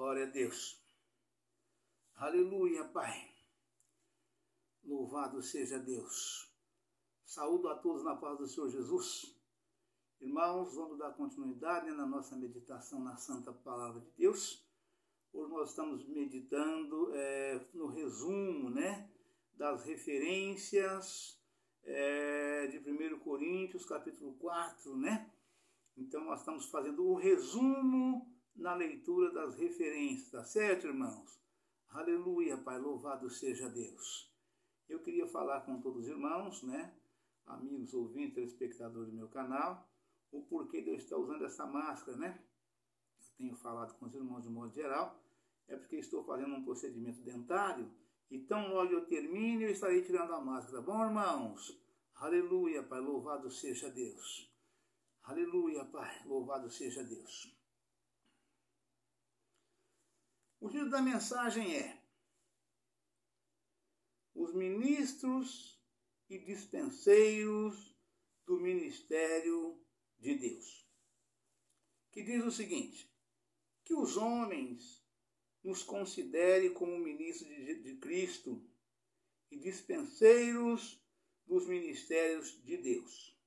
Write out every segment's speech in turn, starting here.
Glória a Deus. Aleluia, Pai. Louvado seja Deus. Saúdo a todos na paz do Senhor Jesus. Irmãos, vamos dar continuidade na nossa meditação na Santa Palavra de Deus. Hoje nós estamos meditando no resumo, das referências de 1 Coríntios, capítulo 4, Então nós estamos fazendo o resumo na leitura das referências, tá certo, irmãos? Aleluia, Pai, louvado seja Deus. Eu queria falar com todos os irmãos, amigos, ouvintes, telespectadores do meu canal, o porquê de eu estar usando essa máscara, Eu tenho falado com os irmãos de modo geral, é porque estou fazendo um procedimento dentário, e tão logo eu termine, eu estarei tirando a máscara, tá bom, irmãos? Aleluia, Pai, louvado seja Deus. Aleluia, Pai, louvado seja Deus. O título da mensagem é Os ministros e dispenseiros do ministério de Deus. Que diz o seguinte, que os homens nos considerem como ministros de Cristo e dispenseiros dos ministérios de Deus.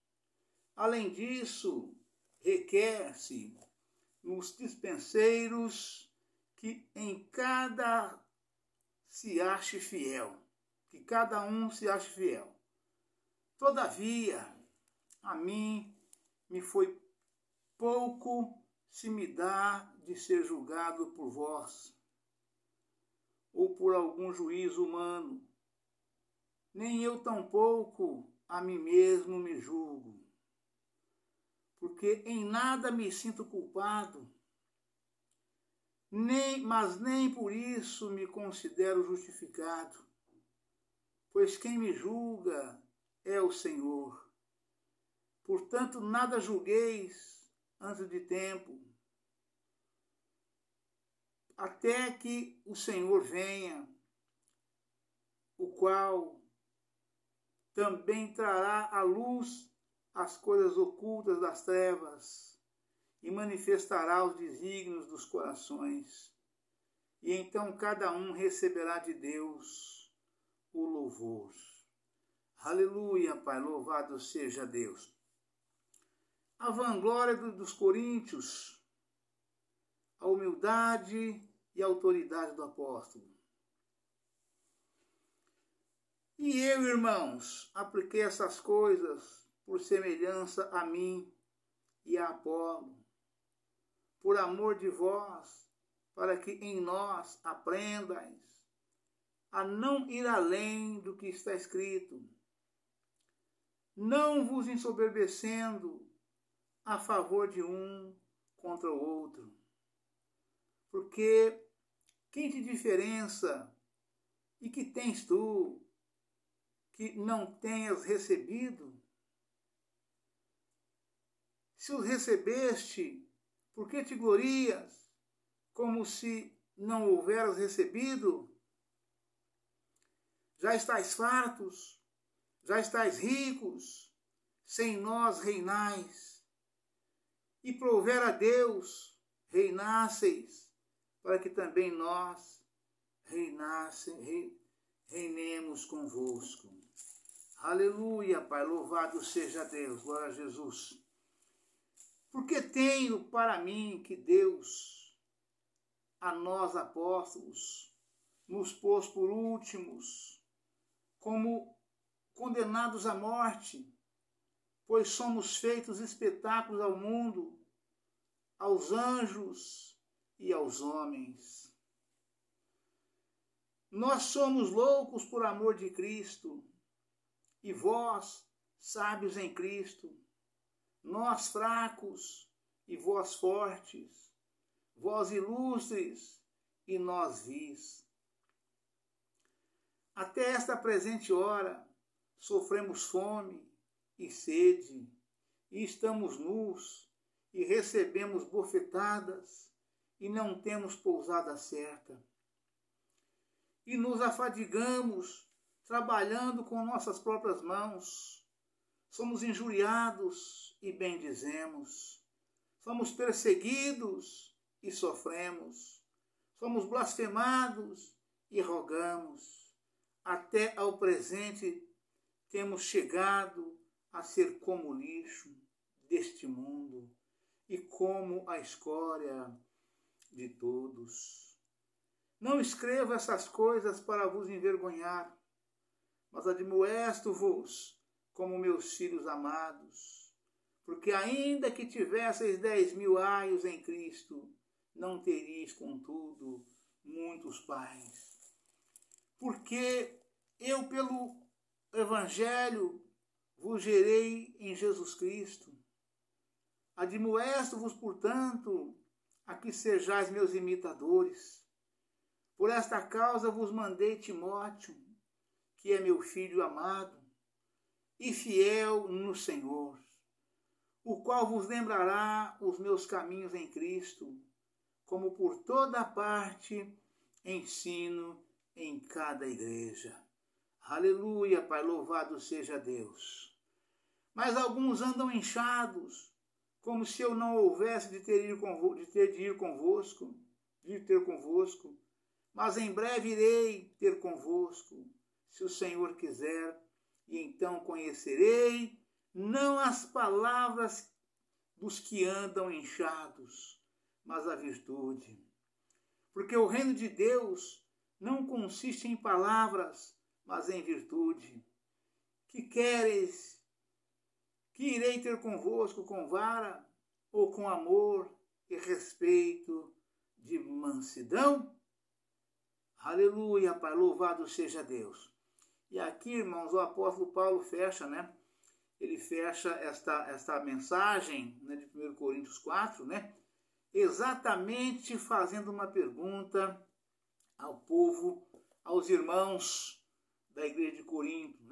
Além disso, requer-se nos dispenseiros que em cada se ache fiel, que cada um se ache fiel. Todavia, a mim me foi pouco se me dá de ser julgado por vós, ou por algum juízo humano, nem eu tampouco a mim mesmo me julgo, porque em nada me sinto culpado, mas nem por isso me considero justificado, pois quem me julga é o Senhor. Portanto, nada julgueis antes de tempo, até que o Senhor venha, o qual também trará à luz as coisas ocultas das trevas e manifestará os desígnios dos corações. E então cada um receberá de Deus o louvor. Aleluia, Pai, louvado seja Deus. A vanglória dos coríntios, a humildade e a autoridade do apóstolo. E eu, irmãos, apliquei essas coisas por semelhança a mim e a Apolo, por amor de vós, para que em nós aprendais a não ir além do que está escrito, não vos ensoberbecendo a favor de um contra o outro. Porque quem te diferença e que tens tu, que não tenhas recebido? Se os recebeste, por que te glorias, como se não houveras recebido? Já estáis fartos, já estáis ricos, sem nós reinais. E prover a Deus, reinasseis, para que também nós reinemos convosco. Aleluia, Pai, louvado seja Deus, glória a Jesus. Porque tenho para mim que Deus, a nós apóstolos, nos pôs por últimos, como condenados à morte, pois somos feitos espetáculos ao mundo, aos anjos e aos homens. Nós somos loucos por amor de Cristo, e vós, sábios em Cristo, nós fracos e vós fortes, vós ilustres e nós vis. Até esta presente hora sofremos fome e sede, e estamos nus, e recebemos bofetadas, e não temos pousada certa. E nos afadigamos, trabalhando com nossas próprias mãos. Somos injuriados e bendizemos. Somos perseguidos e sofremos. somos blasfemados e rogamos. Até ao presente temos chegado a ser como o lixo deste mundo e como a escória de todos. Não escrevo essas coisas para vos envergonhar, mas admoesto-vos como meus filhos amados, porque ainda que tivesseis 10.000 aios em Cristo, não teríeis, contudo, muitos pais. Porque eu, pelo Evangelho, vos gerei em Jesus Cristo. Admoesto-vos, portanto, a que sejais meus imitadores. Por esta causa vos mandei Timóteo, que é meu filho amado e fiel no Senhor, o qual vos lembrará os meus caminhos em Cristo, como por toda parte ensino em cada igreja. Aleluia, Pai, louvado seja Deus. Mas alguns andam inchados, como se eu não houvesse de ter convosco, mas em breve irei ter convosco, se o Senhor quiser, e então conhecerei não as palavras dos que andam inchados, mas a virtude. Porque o reino de Deus não consiste em palavras, mas em virtude. Que queres? Que irei ter convosco com vara, ou com amor e respeito de mansidão? Aleluia, Pai, louvado seja Deus. E aqui, irmãos, o apóstolo Paulo fecha, ele fecha esta mensagem, de 1 Coríntios 4, exatamente fazendo uma pergunta ao povo, aos irmãos da igreja de Corinto,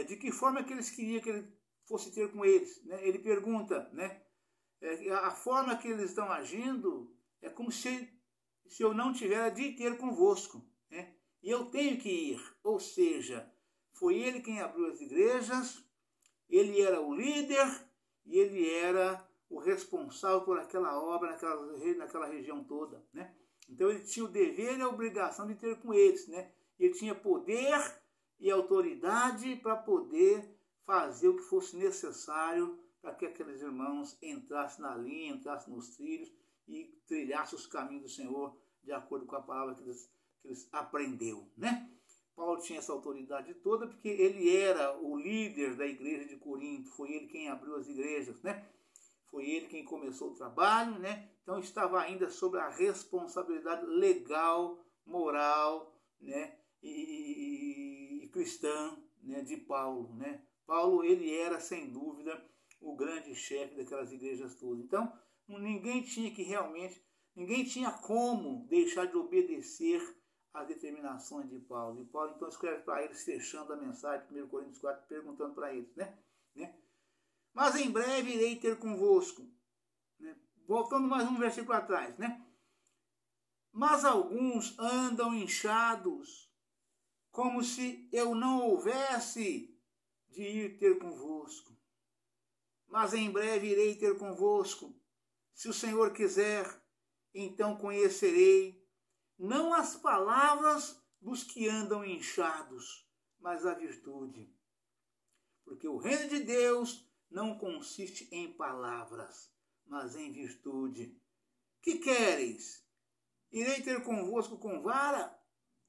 de que forma que eles queriam que ele fosse ter com eles. Ele pergunta, a forma que eles estão agindo é como se eu não tivesse de ter convosco, e eu tenho que ir. Ou seja, foi ele quem abriu as igrejas, ele era o líder e ele era o responsável por aquela obra naquela região toda. Então ele tinha o dever e a obrigação de ter com eles. Ele tinha poder e autoridade para poder fazer o que fosse necessário para que aqueles irmãos entrassem na linha, entrassem nos trilhos e trilhassem os caminhos do Senhor de acordo com a palavra que eles aprendeu. Paulo tinha essa autoridade toda porque ele era o líder da igreja de Corinto, foi ele quem abriu as igrejas, foi ele quem começou o trabalho, então estava ainda sobre a responsabilidade legal, moral, e cristã, de Paulo. Paulo, ele era sem dúvida o grande chefe daquelas igrejas todas. Então ninguém tinha como deixar de obedecer às determinações de Paulo. E Paulo então escreve para eles, fechando a mensagem de 1 Coríntios 4, perguntando para eles, mas em breve irei ter convosco. Voltando mais um versículo atrás, mas alguns andam inchados, como se eu não houvesse de ir ter convosco. Mas em breve irei ter convosco, se o Senhor quiser, então conhecerei não as palavras dos que andam inchados, mas a virtude. Porque o reino de Deus não consiste em palavras, mas em virtude. Que quereis? Irei ter convosco com vara,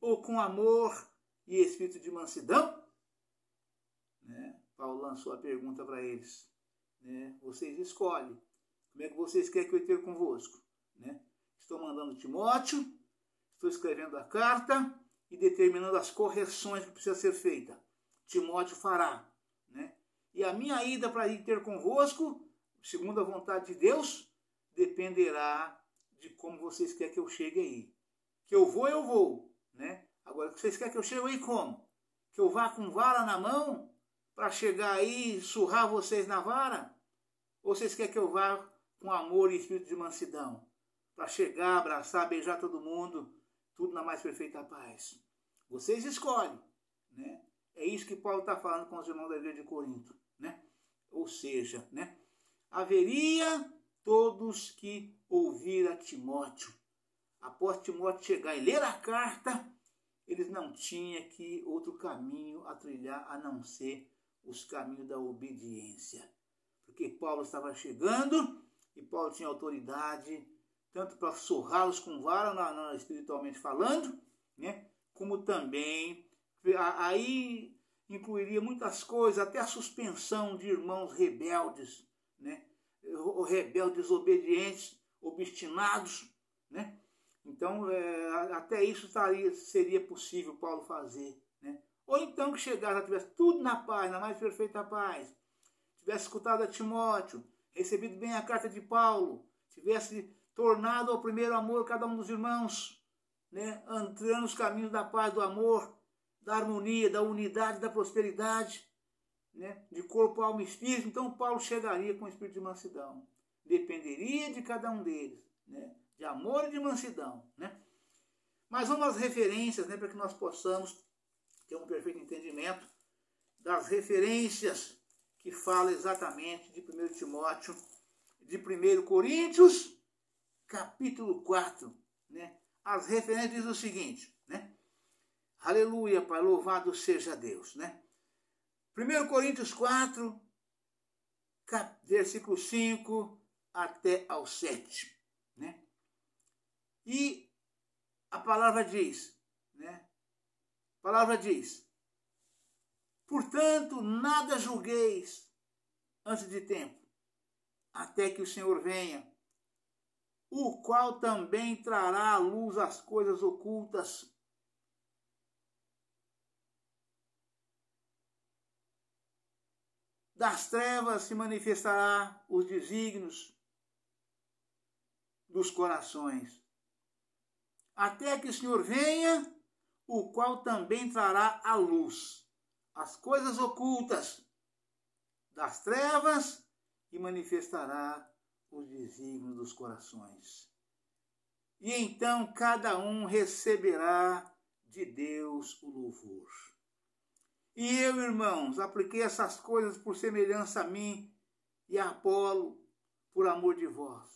ou com amor e espírito de mansidão? Paulo lançou a pergunta para eles. Vocês escolhem. Como é que vocês querem que eu tenha convosco? Estou mandando Timóteo, estou escrevendo a carta e determinando as correções que precisam ser feitas. Timóteo fará. E a minha ida para ir ter convosco, segundo a vontade de Deus, dependerá de como vocês querem que eu chegue aí. Que eu vou, eu vou. Agora, vocês querem que eu chegue aí como? Que eu vá com vara na mão para chegar aí e surrar vocês na vara? Ou vocês querem que eu vá com amor e espírito de mansidão? Para chegar, abraçar, beijar todo mundo, tudo na mais perfeita paz. Vocês escolhem. É isso que Paulo está falando com os irmãos da igreja de Corinto. Ou seja, haveria todos que ouvir a Timóteo. após Timóteo chegar e ler a carta, eles não tinham que outro caminho a trilhar a não ser os caminhos da obediência. Porque Paulo estava chegando e Paulo tinha autoridade tanto para surrá-los com vara, espiritualmente falando, né, como também, aí incluiria muitas coisas, até a suspensão de irmãos rebeldes, né, rebeldes obedientes, obstinados, né? Então, até isso seria possível Paulo fazer, né? Ou então que chegasse, tivesse tudo na paz, na mais perfeita paz, tivesse escutado a Timóteo, recebido bem a carta de Paulo, tivesse tornado ao primeiro amor cada um dos irmãos, né? Entrando nos caminhos da paz, do amor, da harmonia, da unidade, da prosperidade, né? De corpo, alma e espírito. Então Paulo chegaria com o espírito de mansidão. Dependeria de cada um deles, né? De amor e de mansidão, né? Mas vamos às referências, né, para que nós possamos ter um perfeito entendimento das referências que fala exatamente de 1 Timóteo, de 1 Coríntios, capítulo 4, né? As referências dizem o seguinte, né? Aleluia, Pai, louvado seja Deus, né? 1 Coríntios 4, versículo 5 até ao 7, né? E a palavra diz, né? A palavra diz: portanto, nada julgueis antes de tempo, até que o Senhor venha, o qual também trará à luz as coisas ocultas, das trevas se manifestará os desígnios dos corações, até que o Senhor venha, o qual também trará à luz as coisas ocultas das trevas e manifestará os desígnios dos corações. E então cada um receberá de Deus o louvor. E eu, irmãos, apliquei essas coisas por semelhança a mim e a Apolo, por amor de vós,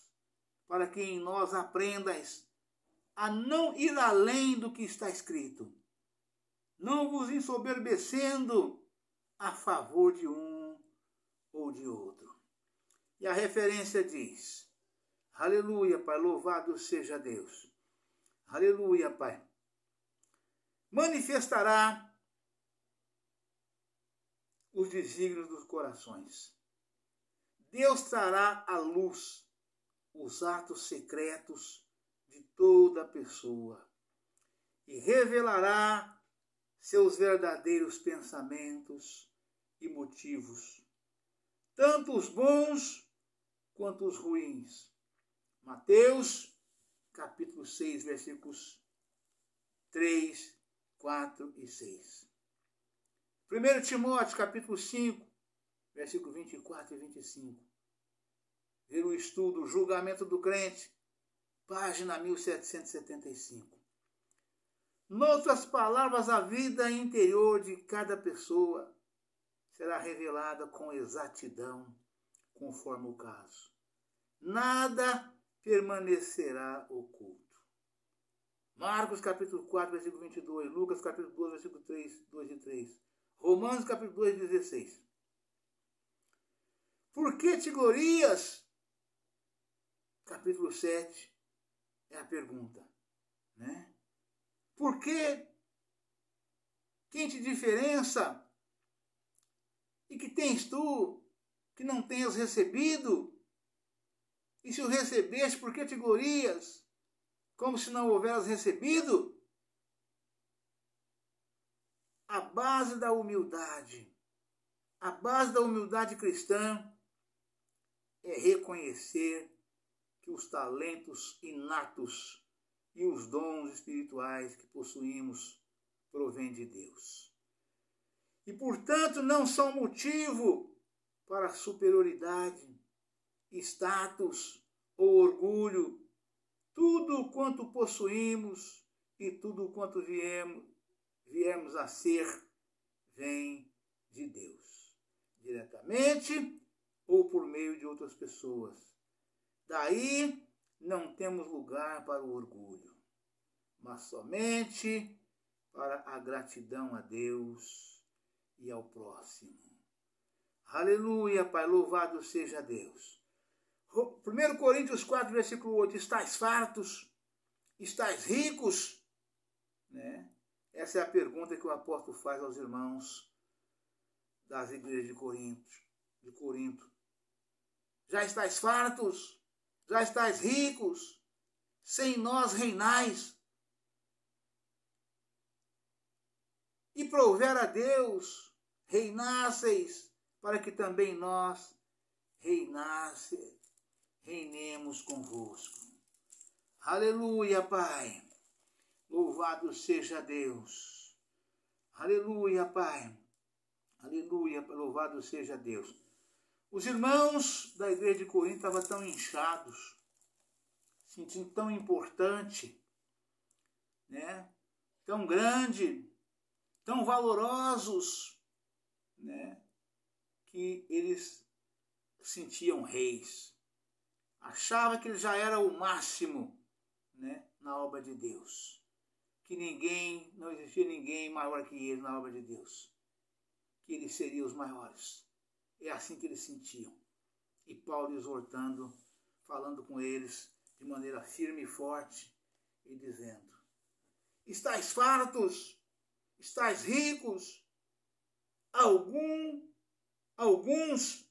para que em nós aprendais a não ir além do que está escrito, não vos ensoberbecendo a favor de um ou de outro. E a referência diz: aleluia, Pai, louvado seja Deus. Aleluia, Pai. Manifestará os desígnios dos corações. Deus trará à luz os atos secretos de toda pessoa e revelará seus verdadeiros pensamentos e motivos, tanto os bons quanto os ruins. Mateus, capítulo 6, versículos 3, 4 e 6. 1 Timóteo, capítulo 5, versículo 24 e 25. Ver o estudo, o julgamento do crente, página 1775. Noutras palavras, a vida interior de cada pessoa será revelada com exatidão, conforme o caso. Nada permanecerá oculto. Marcos, capítulo 4, versículo 22. Lucas, capítulo 12, versículo 3, 2 e 3. Romanos, capítulo 2, 16. Por que te glorias? Capítulo 7 é a pergunta, né? Por que? Quem te diferença? E que tens tu que não tenhas recebido? E se o recebeste, por que te glorias? Como se não houveras recebido? A base da humildade cristã é reconhecer que os talentos inatos e os dons espirituais que possuímos provêm de Deus. E, portanto, não são motivo para superioridade, status ou orgulho. Tudo quanto possuímos e tudo quanto viemos a ser vem de Deus, diretamente ou por meio de outras pessoas. Daí não temos lugar para o orgulho. mas somente para a gratidão a Deus e ao próximo. Aleluia, Pai, louvado seja Deus. 1 Coríntios 4, versículo 8, estáis fartos? Estáis ricos? Né? Essa é a pergunta que o apóstolo faz aos irmãos das igrejas de Corinto. Já estáis fartos? Já estáis ricos? Sem nós reinais? E prover a Deus, reinasseis, para que também nós reinemos convosco. Aleluia, Pai. Louvado seja Deus. Aleluia, Pai. Aleluia, louvado seja Deus. Os irmãos da igreja de Corinto estavam tão inchados, sentindo tão importante, né? Tão grande, tão valorosos, né? Que eles sentiam reis. Achavam que eles já eram o máximo, né? Na obra de Deus. Que não existia ninguém maior que eles na obra de Deus. Que eles seriam os maiores. É assim que eles sentiam. E Paulo exortando, falando com eles de maneira firme e forte, e dizendo: estáis fartos? Estáis ricos? Alguns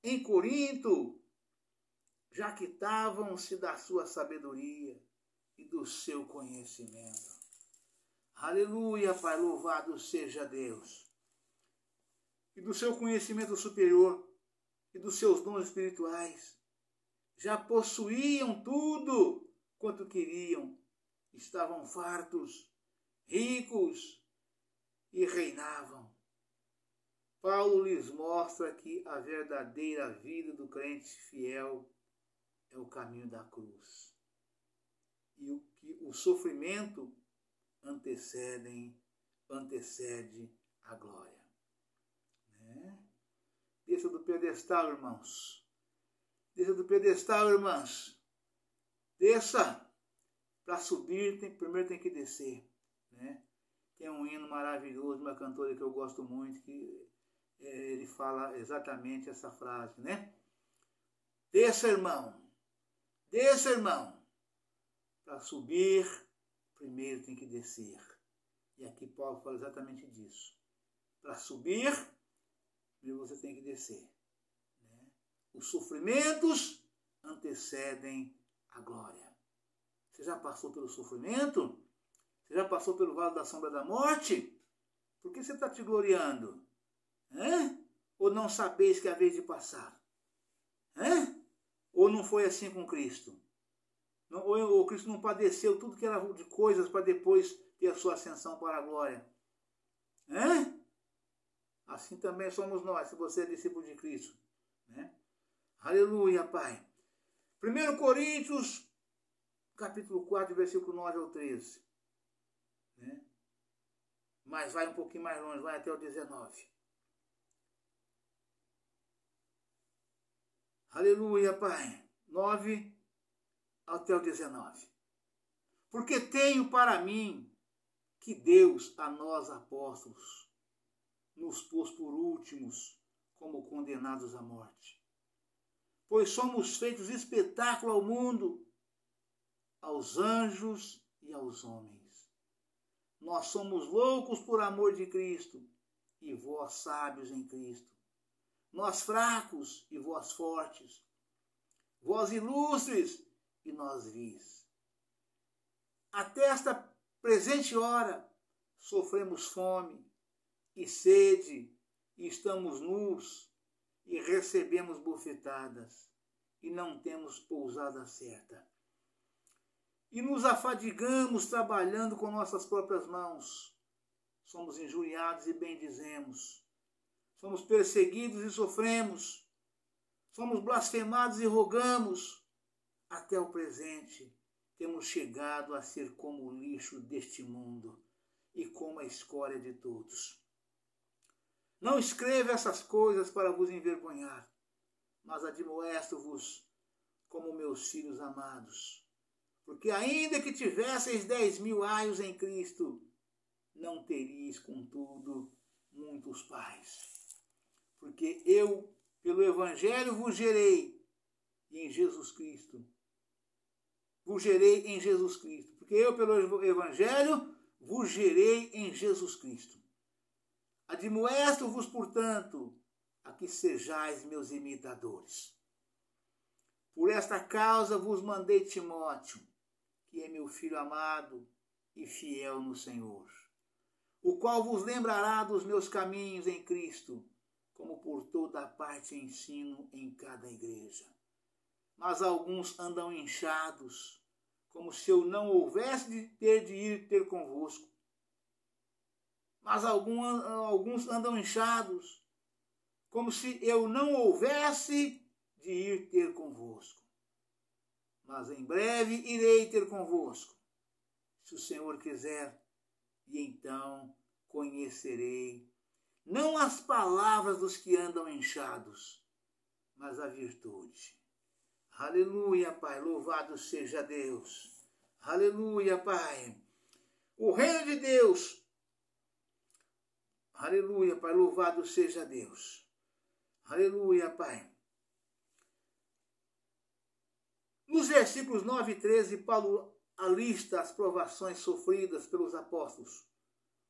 em Corinto jactavam-se da sua sabedoria e do seu conhecimento. Aleluia, Pai, louvado seja Deus. E do seu conhecimento superior e dos seus dons espirituais. Já possuíam tudo quanto queriam. Estavam fartos, ricos e reinavam. Paulo lhes mostra que a verdadeira vida do crente fiel é o caminho da cruz. E que o sofrimento antecede a glória. Desça do pedestal, irmãos. Desça do pedestal, irmãs. Desça. Para subir, primeiro tem que descer. Né? Tem um hino maravilhoso, uma cantora que eu gosto muito, que ele fala exatamente essa frase, né? Desça, irmão. Desça, irmão. Para subir, primeiro tem que descer. E aqui Paulo fala exatamente disso. Para subir, primeiro você tem que descer. Né? Os sofrimentos antecedem a glória. Você já passou pelo sofrimento? Você já passou pelo vale da sombra da morte? Por que você está te gloriando? Ou não sabeis que é a vez de passar? Ou não foi assim com Cristo? Ou Cristo não padeceu tudo que era de coisas para depois ter a sua ascensão para a glória? Assim também somos nós, se você é discípulo de Cristo. Né? Aleluia, Pai. 1 Coríntios, capítulo 4, versículo 9 ao 13. Né? Mas vai um pouquinho mais longe, vai até o 19. Aleluia, Pai. 9 até o 19. Porque tenho para mim que Deus, a nós apóstolos, nos pôs por últimos como condenados à morte. Pois somos feitos espetáculo ao mundo, aos anjos e aos homens. Nós somos loucos por amor de Cristo, e vós sábios em Cristo. Nós fracos e vós fortes. Vós ilustres e nós vis. Até esta presente hora sofremos fome e sede, e estamos nus, e recebemos bofetadas, e não temos pousada certa. E nos afadigamos trabalhando com nossas próprias mãos. Somos injuriados e bendizemos. Somos perseguidos e sofremos. Somos blasfemados e rogamos. Até o presente temos chegado a ser como o lixo deste mundo e como a escória de todos. Não escrevo essas coisas para vos envergonhar, mas admoesto-vos como meus filhos amados. Porque ainda que tivesseis 10.000 aios em Cristo, não teríeis, contudo, muitos pais. Porque eu, pelo Evangelho, vos gerei em Jesus Cristo. Vos gerei em Jesus Cristo. Porque eu, pelo Evangelho, vos gerei em Jesus Cristo. Admoesto-vos, portanto, a que sejais meus imitadores. Por esta causa vos mandei Timóteo, que é meu filho amado e fiel no Senhor, o qual vos lembrará dos meus caminhos em Cristo, como por toda parte ensino em cada igreja. Mas alguns andam inchados, como se eu não houvesse de ir ter convosco. Mas alguns andam inchados, como se eu não houvesse de ir ter convosco. Mas em breve irei ter convosco, se o Senhor quiser, e então conhecerei, não as palavras dos que andam inchados, mas a virtude. Aleluia, Pai, louvado seja Deus. Aleluia, Pai. O reino de Deus. Aleluia, Pai, louvado seja Deus. Aleluia, Pai. Nos versículos 9 e 13, Paulo alista as provações sofridas pelos apóstolos.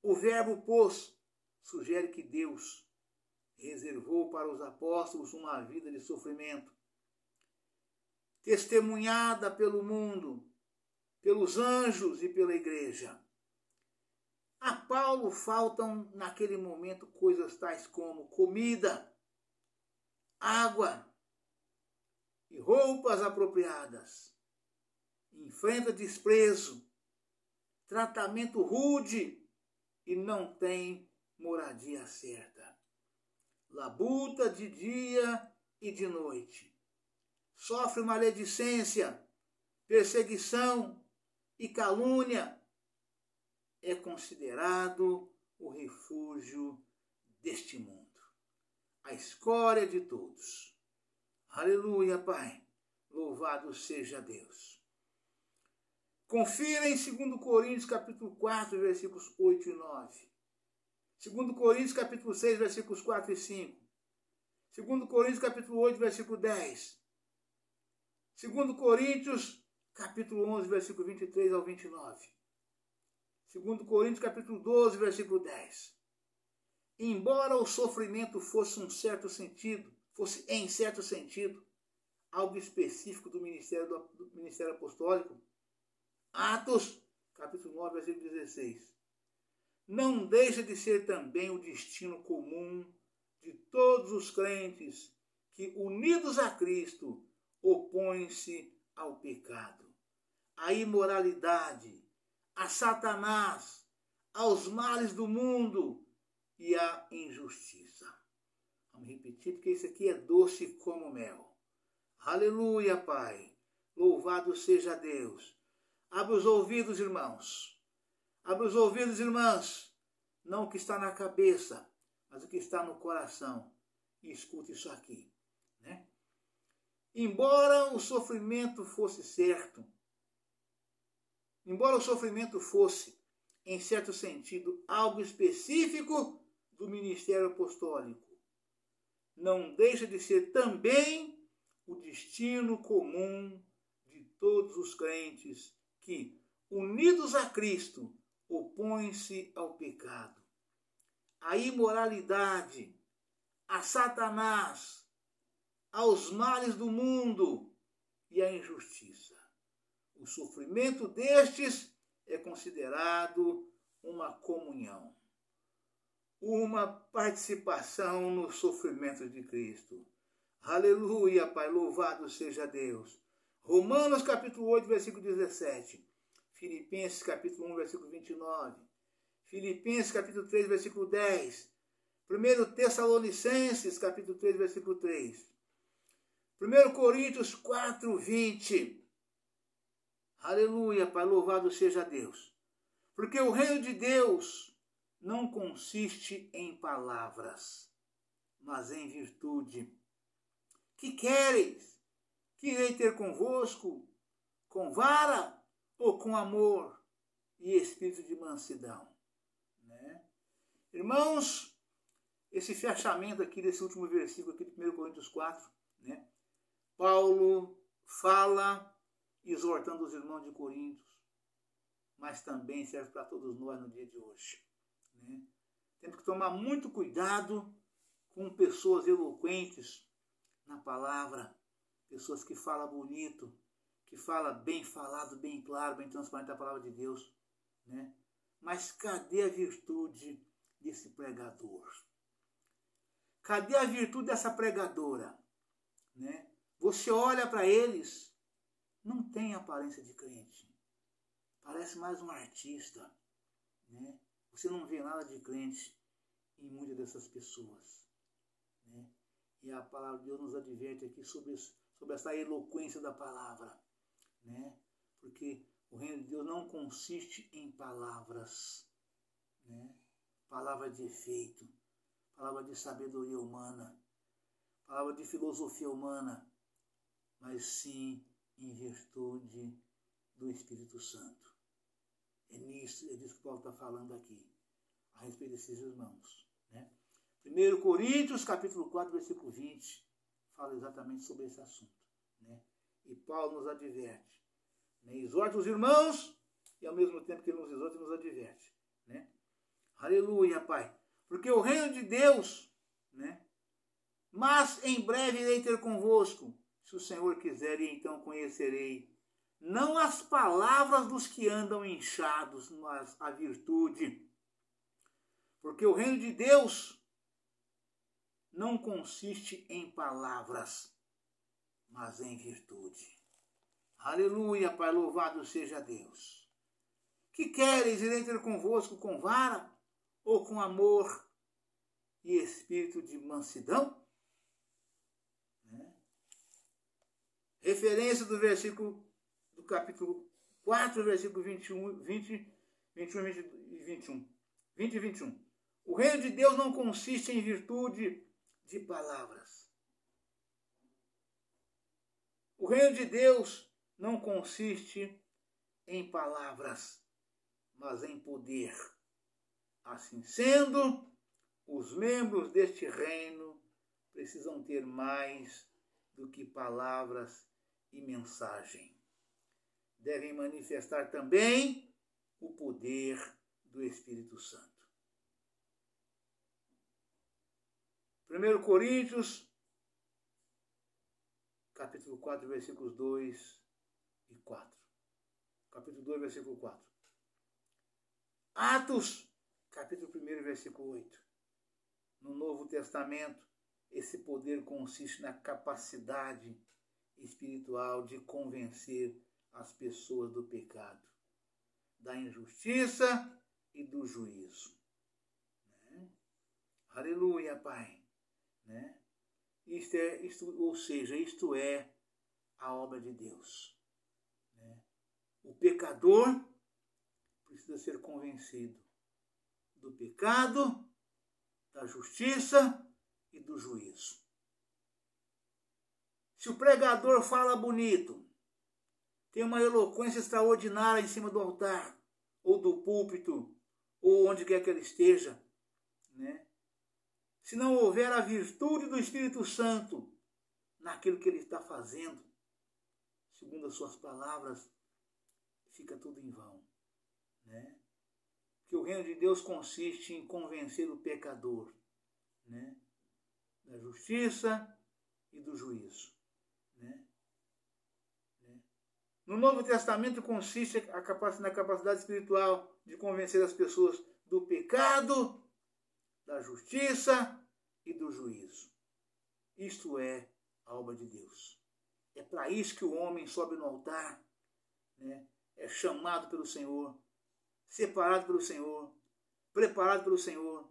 O verbo pôs sugere que Deus reservou para os apóstolos uma vida de sofrimento, testemunhada pelo mundo, pelos anjos e pela igreja. A Paulo faltam naquele momento coisas tais como comida, água e roupas apropriadas. Enfrenta desprezo, tratamento rude e não tem moradia certa. Labuta de dia e de noite. Sofre maledicência, perseguição e calúnia. É considerado o refúgio deste mundo, a escória de todos. Aleluia, Pai. Louvado seja Deus. Confira em 2 Coríntios capítulo 4, versículos 8 e 9. 2 Coríntios capítulo 6, versículos 4 e 5. 2 Coríntios capítulo 8, versículo 10. 2 Coríntios capítulo 11, versículo 23 ao 29. 2 Coríntios capítulo 12, versículo 10. Embora o sofrimento fosse em certo sentido, algo específico do ministério apostólico, Atos capítulo 9, versículo 16. Não deixa de ser também o destino comum de todos os crentes que, unidos a Cristo, opõem-se ao pecado, à imoralidade, a Satanás, aos males do mundo e à injustiça. Vamos repetir, porque isso aqui é doce como mel. Aleluia, Pai. Louvado seja Deus. Abre os ouvidos, irmãos. Abre os ouvidos, irmãs. Não o que está na cabeça, mas o que está no coração. E escute isso aqui, né? Embora o sofrimento fosse certo, embora o sofrimento fosse, em certo sentido, algo específico do ministério apostólico, não deixa de ser também o destino comum de todos os crentes que, unidos a Cristo, opõem-se ao pecado, à imoralidade, a Satanás, aos males do mundo e à injustiça. O sofrimento destes é considerado uma comunhão, uma participação no sofrimento de Cristo. Aleluia, Pai, louvado seja Deus. Romanos capítulo 8, versículo 17. Filipenses capítulo 1, versículo 29. Filipenses capítulo 3, versículo 10. 1 Tessalonicenses capítulo 3, versículo 3. 1 Coríntios 4, 20. Aleluia, Pai, louvado seja Deus. Porque o reino de Deus não consiste em palavras, mas em virtude. Que quereis? Que irei ter convosco? Com vara ou com amor e espírito de mansidão. Né? Irmãos, esse fechamento aqui desse último versículo aqui de 1 Coríntios 4, né? Paulo fala exortando os irmãos de Corinto, mas também serve para todos nós no dia de hoje. Né? Temos que tomar muito cuidado com pessoas eloquentes na palavra, pessoas que falam bonito, que falam bem falado, bem claro, bem transparente a palavra de Deus. Né? Mas cadê a virtude desse pregador? Cadê a virtude dessa pregadora? Né? Você olha para eles, não tem aparência de crente. Parece mais um artista. Né? Você não vê nada de crente em muitas dessas pessoas. Né? E a palavra de Deus nos adverte aqui sobre essa eloquência da palavra. Né? Porque o reino de Deus não consiste em palavras. Né? Palavra de efeito, palavra de sabedoria humana, palavra de filosofia humana, mas sim em virtude do Espírito Santo. É disso que Paulo está falando aqui, a respeito desses irmãos. Né? 1 Coríntios, capítulo 4, versículo 20, fala exatamente sobre esse assunto. Né? E Paulo nos adverte. Né? Exorta os irmãos, e ao mesmo tempo que ele nos exorta, nos adverte. Né? Aleluia, Pai. Porque o reino de Deus, né? Mas em breve irei ter convosco, se o Senhor quiser, e então conhecerei não as palavras dos que andam inchados, mas a virtude. Porque o reino de Deus não consiste em palavras, mas em virtude. Aleluia, Pai, louvado seja Deus. Que queres? Irei ter convosco com vara ou com amor e espírito de mansidão? Né? Referência do versículo do capítulo 4, versículo 21 e 21. O reino de Deus não consiste em virtude de palavras. O reino de Deus não consiste em palavras, mas em poder. Assim sendo, os membros deste reino precisam ter mais do que palavras e mensagem. Devem manifestar também o poder do Espírito Santo. 1 Coríntios, capítulo 4, versículos 2 e 4. Capítulo 2, versículo 4. Atos, capítulo 1, versículo 8. No Novo Testamento, esse poder consiste na capacidade espiritual de convencer as pessoas do pecado, da injustiça e do juízo. Né? Aleluia, Pai. Né? Isto é a obra de Deus. Né? O pecador precisa ser convencido do pecado, da justiça e do juízo. Se o pregador fala bonito, tem uma eloquência extraordinária em cima do altar, ou do púlpito, ou onde quer que ele esteja, né? Se não houver a virtude do Espírito Santo naquilo que ele está fazendo, segundo as suas palavras, fica tudo em vão. Né? Que o reino de Deus consiste em convencer o pecador, né? Da justiça e do juízo. Né? No Novo Testamento consiste na capacidade espiritual de convencer as pessoas do pecado, da justiça e do juízo. Isto é a obra de Deus. É para isso que o homem sobe no altar, né? É chamado pelo Senhor, separado pelo Senhor, preparado pelo Senhor,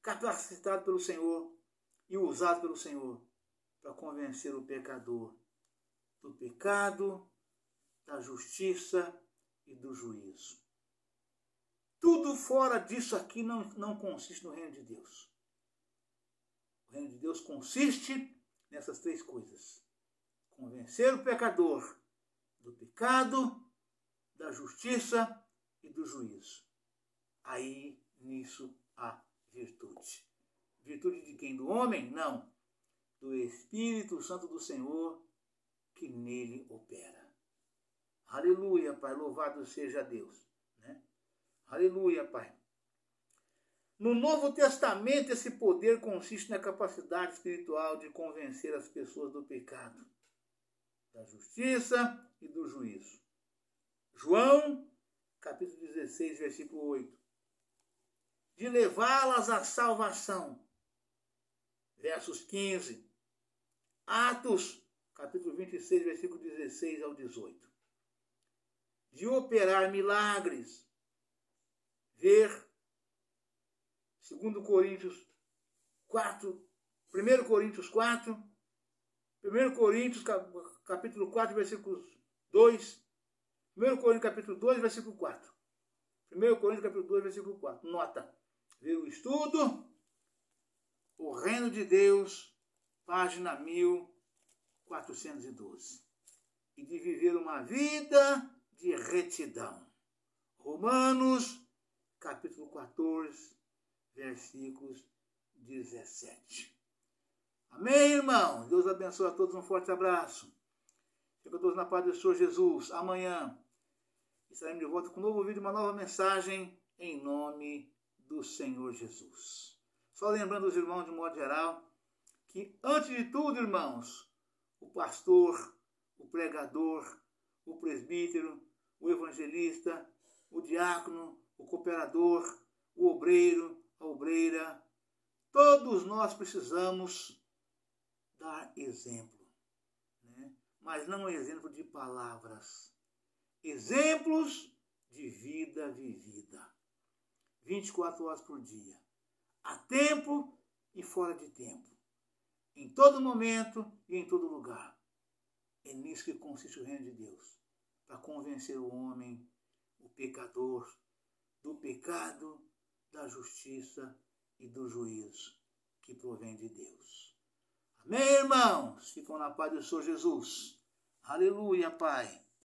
capacitado pelo Senhor e usado pelo Senhor para convencer o pecador do pecado, da justiça e do juízo. Tudo fora disso aqui não consiste no reino de Deus. O reino de Deus consiste nessas três coisas: convencer o pecador do pecado, da da justiça e do juízo. Aí, nisso, há virtude. Virtude de quem? Do homem? Não. Do Espírito Santo do Senhor que nele opera. Aleluia, Pai. Louvado seja Deus. Né? Aleluia, Pai. No Novo Testamento, esse poder consiste na capacidade espiritual de convencer as pessoas do pecado, da justiça e do juízo. João, capítulo 16, versículo 8. De levá-las à salvação. Versos 15. Atos, capítulo 26, versículo 16 ao 18. De operar milagres. Ver 2 Coríntios 4, 1 Coríntios 4, 1 Coríntios capítulo 4, versículos 2, 1 Coríntios capítulo 2, versículo 4. 1 Coríntios capítulo 2, versículo 4. Nota. Ver o estudo, O Reino de Deus, página 1412. E de viver uma vida de retidão. Romanos, capítulo 14, versículos 17. Amém, irmão? Deus abençoe a todos. Um forte abraço. Fica todos na paz do Senhor Jesus. Amanhã estaremos de volta com um novo vídeo, uma nova mensagem em nome do Senhor Jesus. Só lembrando os irmãos, de modo geral, que antes de tudo, irmãos, o pastor, o pregador, o presbítero, o evangelista, o diácono, o cooperador, o obreiro, a obreira, todos nós precisamos dar exemplo, né? Mas não exemplo de palavras, exemplos de vida vivida, 24 horas por dia, a tempo e fora de tempo, em todo momento e em todo lugar. É nisso que consiste o reino de Deus, para convencer o homem, o pecador, do pecado, da justiça e do juízo que provém de Deus. Amém, irmãos? Ficam na paz do Senhor Jesus. Aleluia, Pai.